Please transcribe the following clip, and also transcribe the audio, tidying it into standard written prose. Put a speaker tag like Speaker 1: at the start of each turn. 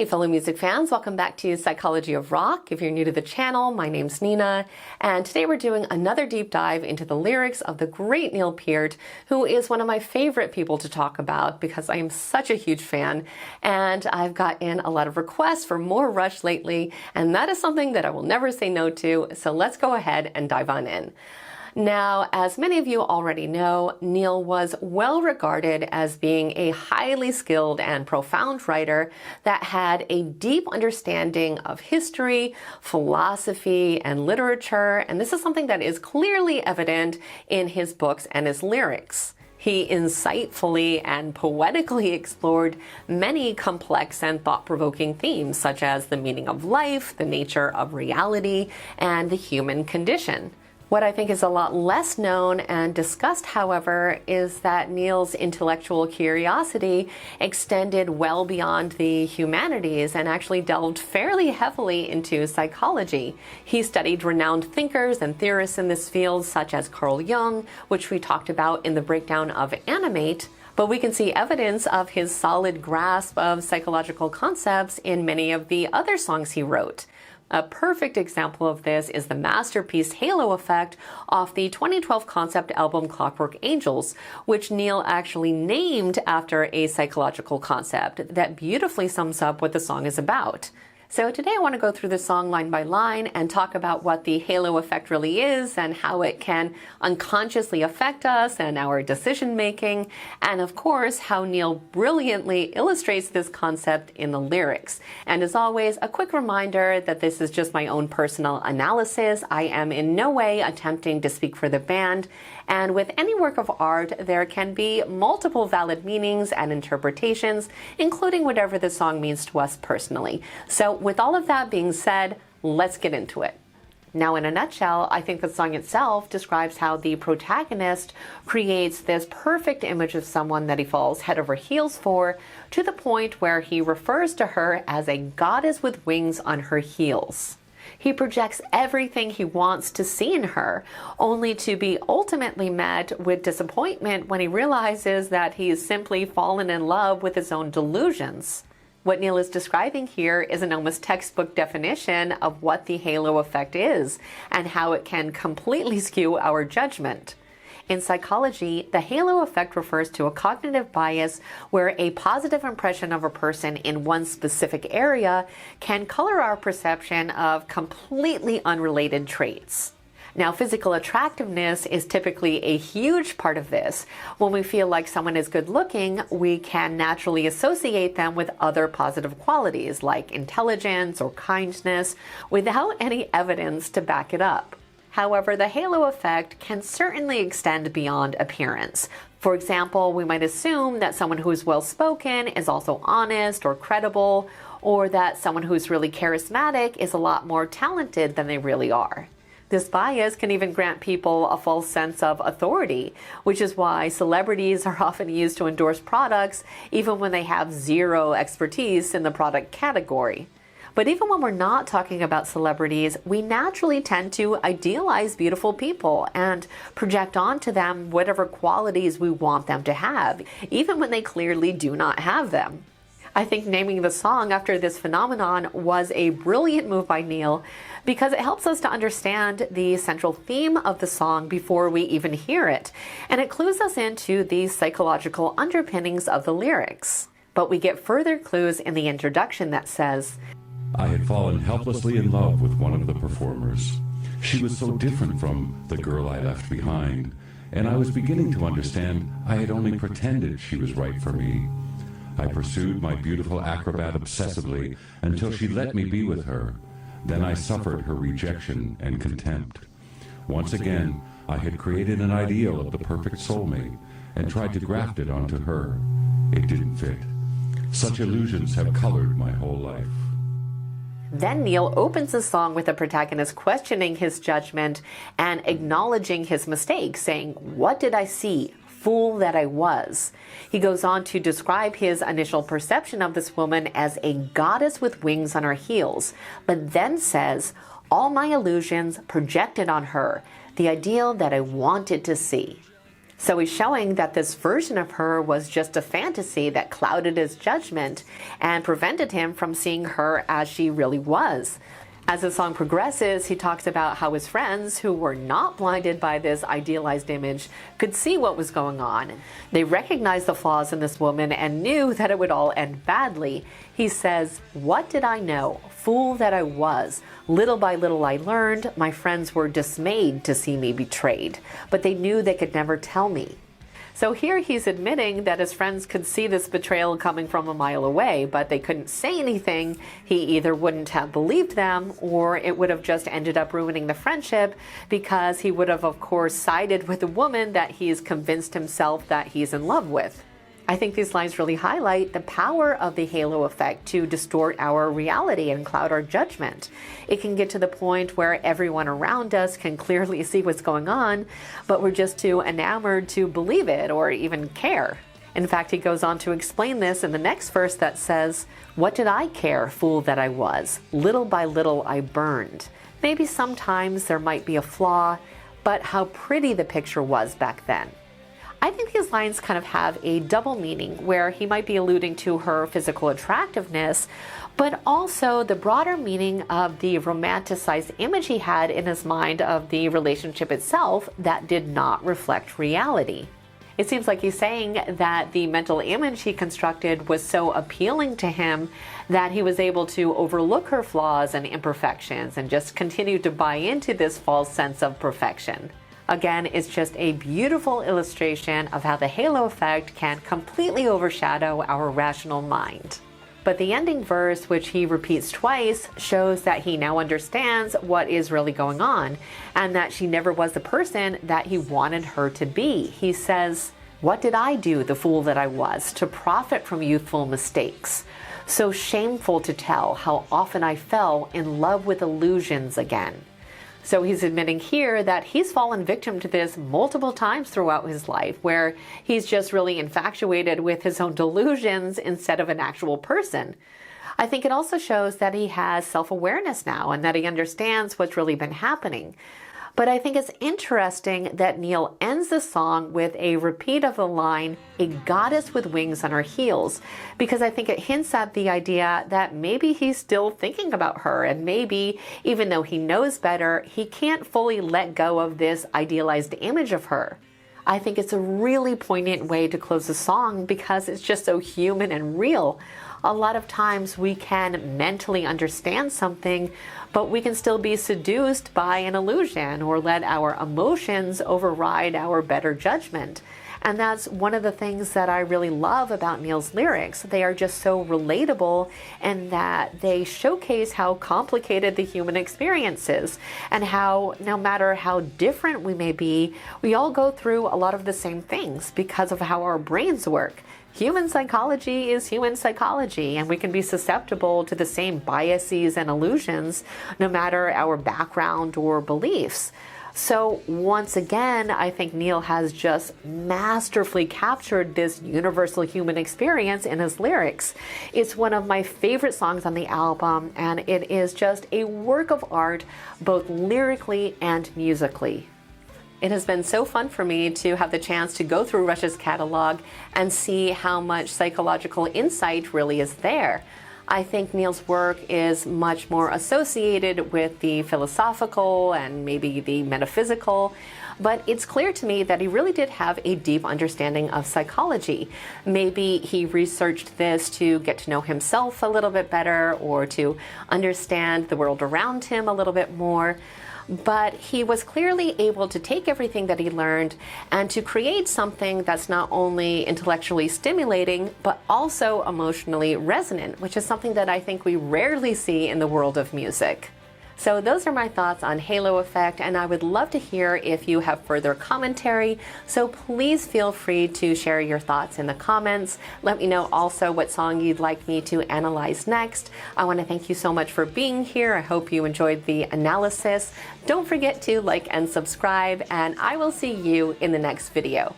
Speaker 1: Hey fellow music fans, welcome back to Psychology of Rock. If you're new to the channel, my name's Nina, and today we're doing another deep dive into the lyrics of the great Neil Peart, who is one of my favorite people to talk about because I am such a huge fan, and I've gotten a lot of requests for more Rush lately, and that is something that I will never say no to, so let's go ahead and dive on in. Now, as many of you already know, Neil was well regarded as being a highly skilled and profound writer that had a deep understanding of history, philosophy, and literature, and this is something that is clearly evident in his books and his lyrics. He insightfully and poetically explored many complex and thought-provoking themes, such as the meaning of life, the nature of reality, and the human condition. What I think is a lot less known and discussed, however, is that Neil's intellectual curiosity extended well beyond the humanities and actually delved fairly heavily into psychology. He studied renowned thinkers and theorists in this field, such as Carl Jung, which we talked about in the breakdown of Animate, but we can see evidence of his solid grasp of psychological concepts in many of the other songs he wrote. A perfect example of this is the masterpiece Halo Effect off the 2012 concept album Clockwork Angels, which Neil actually named after a psychological concept that beautifully sums up what the song is about. So today I want to go through the song line by line and talk about what the halo effect really is and how it can unconsciously affect us and our decision making, and of course how Neil brilliantly illustrates this concept in the lyrics. And as always, a quick reminder that this is just my own personal analysis. I am in no way attempting to speak for the band, and with any work of art there can be multiple valid meanings and interpretations, including whatever the song means to us personally. So with all of that being said, let's get into it. Now, in a nutshell, I think the song itself describes how the protagonist creates this perfect image of someone that he falls head over heels for, to the point where he refers to her as a goddess with wings on her heels. He projects everything he wants to see in her, only to be ultimately met with disappointment when he realizes that he's simply fallen in love with his own delusions. What Neil is describing here is an almost textbook definition of what the halo effect is and how it can completely skew our judgment. In psychology, the halo effect refers to a cognitive bias where a positive impression of a person in one specific area can color our perception of completely unrelated traits. Now, physical attractiveness is typically a huge part of this. When we feel like someone is good looking, we can naturally associate them with other positive qualities like intelligence or kindness without any evidence to back it up. However, the halo effect can certainly extend beyond appearance. For example, we might assume that someone who is well-spoken is also honest or credible, or that someone who's really charismatic is a lot more talented than they really are. This bias can even grant people a false sense of authority, which is why celebrities are often used to endorse products even when they have zero expertise in the product category. But even when we're not talking about celebrities, we naturally tend to idealize beautiful people and project onto them whatever qualities we want them to have, even when they clearly do not have them. I think naming the song after this phenomenon was a brilliant move by Neil because it helps us to understand the central theme of the song before we even hear it, and it clues us into the psychological underpinnings of the lyrics. But we get further clues in the introduction that says,
Speaker 2: I had fallen helplessly in love with one of the performers. She was so different from the girl I left behind, and I was beginning to understand I had only pretended she was right for me. I pursued my beautiful acrobat obsessively until she let me be with her. Then I suffered her rejection and contempt. Once again, I had created an ideal of the perfect soulmate and tried to graft it onto her. It didn't fit. Such illusions have colored my whole life.
Speaker 1: Then Neil opens the song with the protagonist questioning his judgment and acknowledging his mistake, saying, "What did I see? Fool that I was." He goes on to describe his initial perception of this woman as a goddess with wings on her heels, but then says, "All my illusions projected on her, the ideal that I wanted to see." So he's showing that this version of her was just a fantasy that clouded his judgment and prevented him from seeing her as she really was. As the song progresses, he talks about how his friends, who were not blinded by this idealized image, could see what was going on. They recognized the flaws in this woman and knew that it would all end badly. He says, "What did I know? Fool that I was. Little by little I learned. My friends were dismayed to see me betrayed, but they knew they could never tell me." So here he's admitting that his friends could see this betrayal coming from a mile away, but they couldn't say anything. He either wouldn't have believed them, or it would have just ended up ruining the friendship, because he would have, of course, sided with the woman that he's convinced himself that he's in love with. I think these lines really highlight the power of the halo effect to distort our reality and cloud our judgment. It can get to the point where everyone around us can clearly see what's going on, but we're just too enamored to believe it or even care. In fact, he goes on to explain this in the next verse that says, "What did I care, fool that I was? Little by little I burned. Maybe sometimes there might be a flaw, but how pretty the picture was back then." I think these lines kind of have a double meaning, where he might be alluding to her physical attractiveness, but also the broader meaning of the romanticized image he had in his mind of the relationship itself that did not reflect reality. It seems like he's saying that the mental image he constructed was so appealing to him that he was able to overlook her flaws and imperfections and just continue to buy into this false sense of perfection. Again, it's just a beautiful illustration of how the halo effect can completely overshadow our rational mind. But the ending verse, which he repeats twice, shows that he now understands what is really going on, and that she never was the person that he wanted her to be. He says, "What did I do, the fool that I was, to profit from youthful mistakes? So shameful to tell how often I fell in love with illusions again." So he's admitting here that he's fallen victim to this multiple times throughout his life, where he's just really infatuated with his own delusions instead of an actual person. I think it also shows that he has self-awareness now and that he understands what's really been happening. But I think it's interesting that Neil ends the song with a repeat of the line, "A goddess with wings on her heels," because I think it hints at the idea that maybe he's still thinking about her, and maybe, even though he knows better, he can't fully let go of this idealized image of her. I think it's a really poignant way to close the song because it's just so human and real. A lot of times we can mentally understand something, but we can still be seduced by an illusion or let our emotions override our better judgment. And that's one of the things that I really love about Neil's lyrics. They are just so relatable in that they showcase how complicated the human experience is, and how no matter how different we may be, we all go through a lot of the same things because of how our brains work. Human psychology is human psychology, and we can be susceptible to the same biases and illusions no matter our background or beliefs. So once again, I think Neil has just masterfully captured this universal human experience in his lyrics. It's one of my favorite songs on the album, and it is just a work of art, both lyrically and musically. It has been so fun for me to have the chance to go through Rush's catalog and see how much psychological insight really is there. I think Neil's work is much more associated with the philosophical and maybe the metaphysical, but it's clear to me that he really did have a deep understanding of psychology. Maybe he researched this to get to know himself a little bit better or to understand the world around him a little bit more. But he was clearly able to take everything that he learned and to create something that's not only intellectually stimulating, but also emotionally resonant, which is something that I think we rarely see in the world of music. So those are my thoughts on Halo Effect, and I would love to hear if you have further commentary, so please feel free to share your thoughts in the comments. Let me know also what song you'd like me to analyze next. I want to thank you so much for being here. I hope you enjoyed the analysis. Don't forget to like and subscribe, and I will see you in the next video.